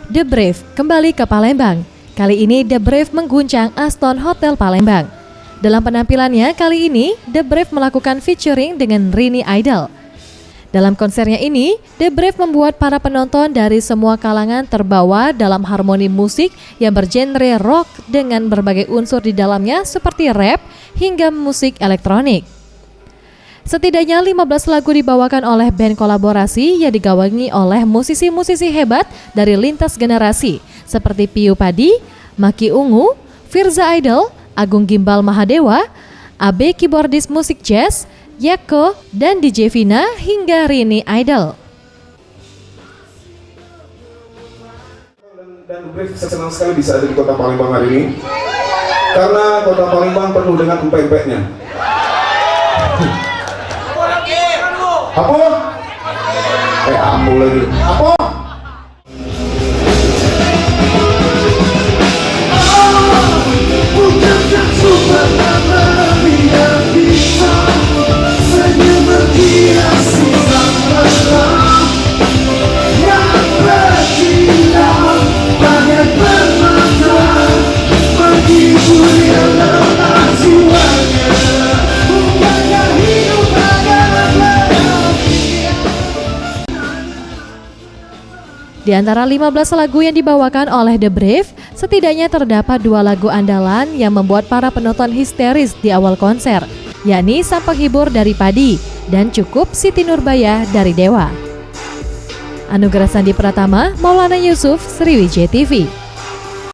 The Brave kembali ke Palembang. Kali ini The Brave mengguncang Aston Hotel Palembang. Dalam penampilannya kali ini, The Brave melakukan featuring dengan Rini Idol. Dalam konsernya ini, The Brave membuat para penonton dari semua kalangan terbawa dalam harmoni musik yang bergenre rock dengan berbagai unsur di dalamnya seperti rap hingga musik elektronik. Setidaknya 15 lagu dibawakan oleh band kolaborasi yang digawangi oleh musisi-musisi hebat dari lintas generasi seperti Piyu Padi, Maki Ungu, Firza Idol, Agung Gimbal Mahadewa, AB keyboardis musik jazz, Yako, dan DJ Vina hingga Rini Idol. Dan Brave senang sekali bisa ada di kota Palembang hari ini karena kota Palembang penuh dengan empek-empeknya. Apa? Aku lagi. Apa? Di antara 15 lagu yang dibawakan oleh The Brave, setidaknya terdapat 2 lagu andalan yang membuat para penonton histeris di awal konser, yakni Sang Penghibur dari Padi dan Cukup Siti Nurbaya dari Dewa. Anugerah Sandi Pratama, Maulana Yusuf, Sriwijaya TV.